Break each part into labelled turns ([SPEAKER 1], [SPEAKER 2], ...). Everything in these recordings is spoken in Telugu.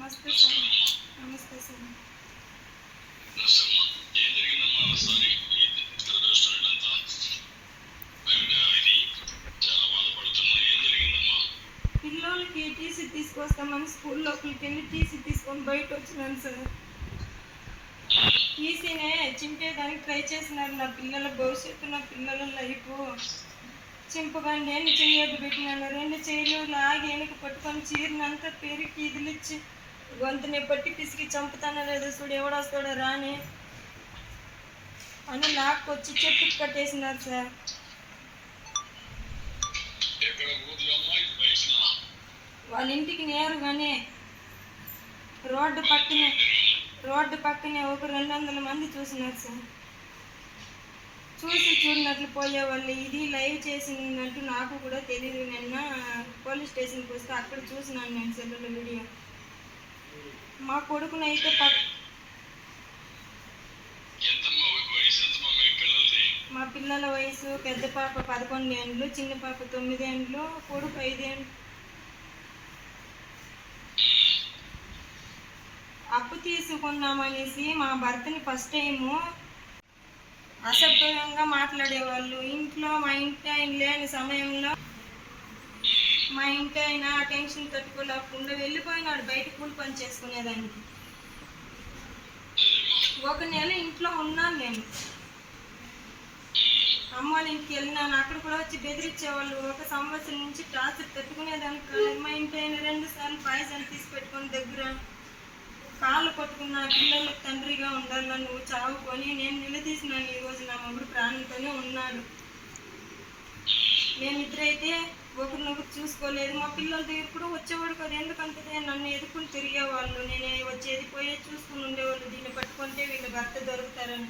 [SPEAKER 1] నమస్తే సార్. నమస్తే సార్. పిల్లలకి టీసీ తీసుకొస్తామని స్కూల్ లోపలికి వెళ్ళి టీసీ తీసుకొని బయట వచ్చినాను సార్. టీసీనే చింపేదానికి ట్రై చేసినారు. నా పిల్లల భవిష్యత్తు, నా పిల్లల లైఫ్ చింపగానే నేను చెయ్యొద్దు పెట్టినాను. 2 చెయ్యలు లాగి వెనక పట్టుకొని చీరనంతా పెరిగి ఇదిలిచ్చి గొంతుని పట్టి పిసికి చంపుతానో లేదో చూడు, ఎవడొస్తాడో రాని అని లాక్కొచ్చి చెట్టుకు కట్టేసినారు సార్. వాళ్ళ ఇంటికి నేరుగానే రోడ్డు పక్కనే ఒక 200 మంది చూసినారు సార్. చూసి చూడనట్లు పోయేవాళ్ళు. ఇది లైవ్ చేసినట్టు నాకు కూడా తెలియదు. నిన్న పోలీస్ స్టేషన్కి వస్తే అక్కడ చూసినాను నేను సెల్లులో వీడియో. మా కొడుకునైతే మా పిల్లల వయసు పెద్ద పాప 11 ఏండ్లు, చిన్న పాప 9 ఏండ్లు, కొడుకు 5 ఏండ్లు. అప్పు తీసుకున్నామనేసి మా భర్తని ఫస్ట్ టైము అసభ్యంగా మాట్లాడేవాళ్ళు. ఇంట్లో మా ఇంటి ఆయన లేని సమయంలో మా ఇంటి ఆయన టెన్షన్ తట్టుకోలేకుండా వెళ్ళిపోయినాడు బయట కూలి పని చేసుకునేదానికి. 1 నెల ఇంట్లో ఉన్నాను నేను. అమ్మ వాళ్ళ ఇంటికి వెళ్ళినాను. అక్కడ కూడా వచ్చి బెదిరించేవాళ్ళు. 1 సంవత్సరం నుంచి టార్చర్ తట్టుకునేదానికి కాలేదు. మా ఇంటి ఆయన 2 సార్లు పాయసం తీసి పెట్టుకొని దగ్గర కాళ్ళు పట్టుకున్న పిల్లలకు తండ్రిగా ఉండాలని నువ్వు చావుకొని నేను నిలదీసినాను. ఈరోజు నా మొగుడు ప్రాణంతోనే ఉన్నాడు. మేమిద్దరైతే ఒకరినొకరు చూసుకోలేదు. మా పిల్లల దగ్గర కూడా వచ్చేవాడు కదా. ఎందుకంటే నన్ను ఎదుర్కొని తిరిగేవాళ్ళు. నేను వచ్చేది పోయేది చూసుకుని ఉండేవాళ్ళు. దీన్ని పట్టుకుంటే వీళ్ళు భర్త దొరుకుతారని.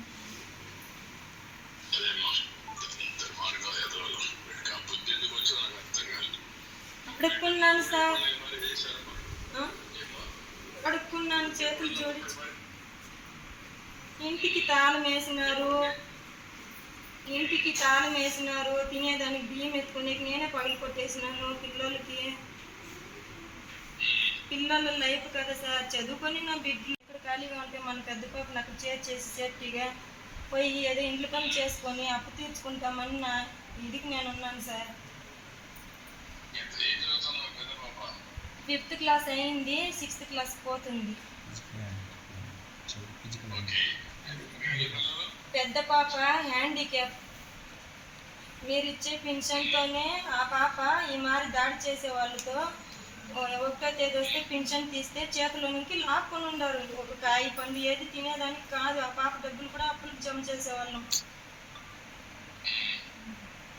[SPEAKER 1] అడుక్కున్నాను సార్, అడుక్కున్నాను, చేతులు జోడించి. ఇంటికి తాళం వేసినారు. తినేదానికి బియ్యం ఎత్తుకునే నేనే పగలు కొట్టేసినాను. పిల్లల లైఫ్ కదా సార్. చదువుకొని నా బిడ్డలు ఇక్కడ ఖాళీగా ఉంటే మన పెద్ద పాపను అక్కడ చేర్చేసి సేఫ్టీగా పోయి ఏదో ఇంట్లో పని చేసుకొని అప్పు తీర్చుకుంటామని నా ఇదికి నేను ఉన్నాను సార్. 5th క్లాస్ అయింది, 6th క్లాస్ పోతుంది. పెద్ద పాప హ్యాండిక్యాప్. మీరు ఇచ్చే పింఛన్తోనే ఆ పాప ఈ మారి దాడి చేసే వాళ్ళతో 1వ తేదీ వస్తే పింఛన్ తీస్తే చేతిలో నుంచి లాక్కొని ఉండారు. ఒక కాయ పండు ఏది తినేదానికి కాదు. ఆ పాప డబ్బులు కూడా అప్పులకు జమ చేసేవాళ్ళం.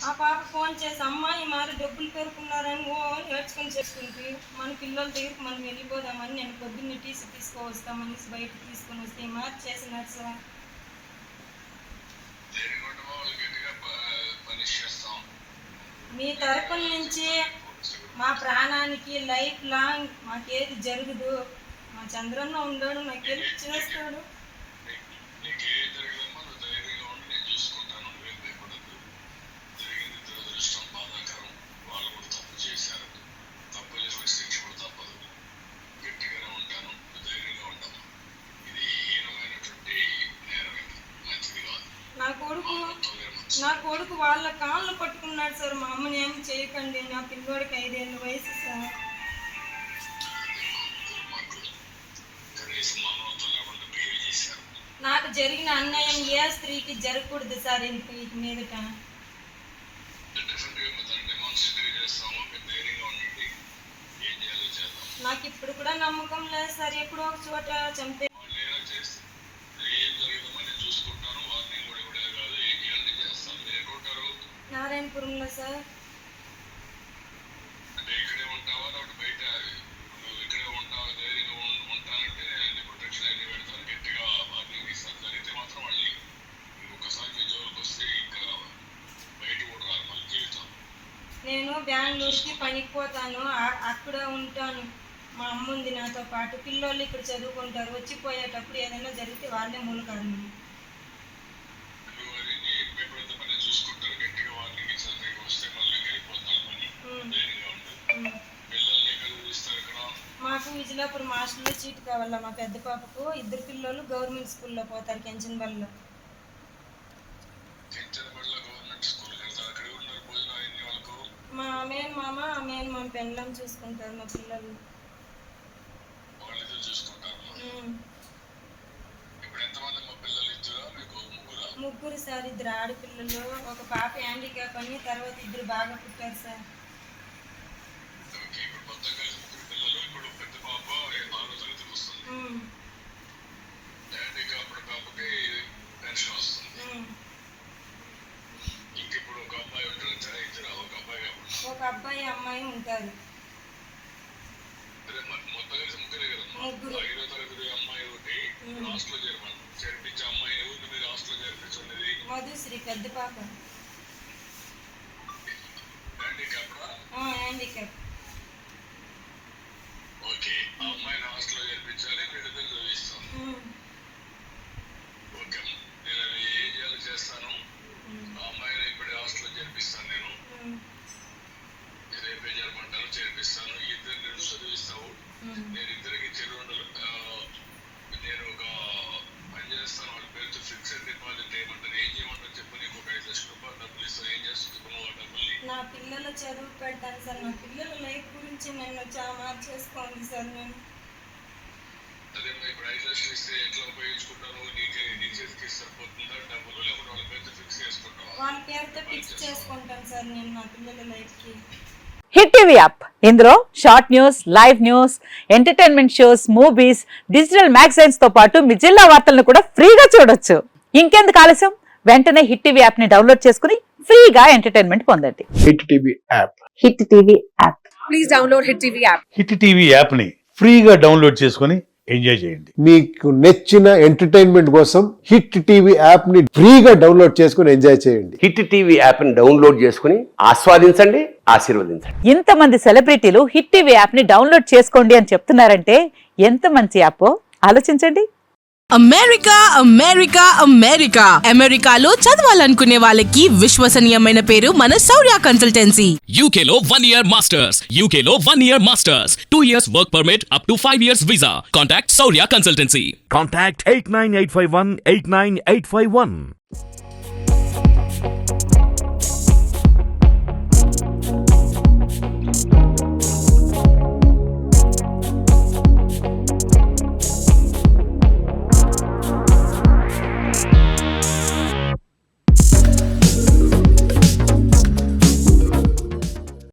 [SPEAKER 1] ఆ పాప ఫోన్ చేసి అమ్మ ఈ మారి డబ్బులు పెరుకున్నారని నేర్చుకొని చేసుకుంటూ మన పిల్లల దగ్గరికి మనం వెళ్ళిపోదామని నేను పొద్దున్నే టీసీ తీసుకువస్తామని బయట తీసుకొని వస్తే ఈ మారి చేసినారు సార్. మీ తరపున నుంచి మా ప్రాణానికి లైఫ్ లాంగ్ మాకేది జరగదు. మా చంద్రన్న ఉన్నాడు, నాకు హెల్ప్ చేస్తాడు. నా కొడుకు వాళ్ళ కాళ్ళు పట్టుకున్నాడు సార్. మా అమ్మని ఏమి చేయకండి, నా పిల్లోడికి 5 ఏళ్ళ వయసు సార్. నాకు జరిగిన అన్యాయం ఏ స్త్రీకి జరగకూడదు సార్. ఇంటి మీదట నాకు ఇప్పుడు కూడా నమ్మకం లేదు సార్. ఎప్పుడో ఒక చోట చంపే నారాయణపురంలో సార్. నేను బెంగళూరుకి పనికి పోతాను, అక్కడ ఉంటాను. మా అమ్మ ఉంది నాతో పాటు. పిల్లోళ్ళు ఇక్కడ చదువుకుంటారు. వచ్చిపోయేటప్పుడు ఏదైనా జరిగితే వాళ్ళే మూల కారణం. మాకు మజిలాపురం హాస్టల్లో సీట్ కావాలా మా పెద్ద పాపకు. 2 పిల్లలు గవర్నమెంట్ స్కూల్లో పోతారు కెంచన్బల్లో. మా మేనమామ పెండ్లం చూసుకుంటారు మా పిల్లలు. ముగ్గురు సార్, 2 ఆడపిల్లలు, ఒక పాప హ్యాండిక్యాప్ అని, తర్వాత 2 బాగా పుట్టారు సార్. ఒక అబ్బాయి అమ్మాయి ఉంటారు. ముగ్గురు. మధుశ్రీ పెద్ద పాప హ్యాండిక్యాప్. నా పిల్లల చదువు పెడతాను సార్. నా పిల్లల లైఫ్ గురించి నన్ను చాలా మార్చేసుకోండి సార్. నేను వాళ్ళ పేరుతో ఫిక్స్ చేసుకుంటాను సార్ నేను నా పిల్లల లైఫ్కి.
[SPEAKER 2] హిట్ టీవీ యాప్, ఇందులో short news, live news, entertainment shows, movies, digital magazines తో పాటు మీ జిల్లా వార్తలను కూడా ఫ్రీగా చూడొచ్చు. ఇంకెందుకు ఆలస్యం, వెంటనే హిట్ టీవీ యాప్ ని డౌన్లోడ్ చేసుకుని ఫ్రీగా ఎంటర్టైన్మెంట్ పొందండి.
[SPEAKER 3] Hit TV app.
[SPEAKER 2] Hit TV app. Please download hit TV app.
[SPEAKER 4] Hit TV app ని ఫ్రీగా డౌన్లోడ్ చేసుకుని ఎంజాయ్ చేయండి.
[SPEAKER 3] మీకు నచ్చిన ఎంటర్టైన్మెంట్ కోసం హిట్ టీవీ యాప్ ని ఫ్రీగా డౌన్లోడ్ చేసుకుని ఎంజాయ్ చేయండి.
[SPEAKER 5] హిట్ టీవీ యాప్ ని డౌన్లోడ్ చేసుకుని ఆస్వాదించండి, ఆశీర్వదించండి.
[SPEAKER 2] ఇంతమంది సెలబ్రిటీలు హిట్ టీవీ యాప్ ని డౌన్లోడ్ చేసుకోండి అని చెప్తున్నారంటే ఎంత మంచి యాప్ ఆలోచించండి.
[SPEAKER 6] అమెరికా అమెరికా అమెరికా అమెరికాలో చదవాలనుకునే వాళ్ళకి విశ్వసనీయమైన పేరు మన శౌర్య కన్సల్టెన్సీ.
[SPEAKER 7] UK లో 1 year masters, UK లో 1 year masters, 2 years work permit up to 5 years visa. Contact Saurya Consultancy.
[SPEAKER 8] Contact 89851 89851.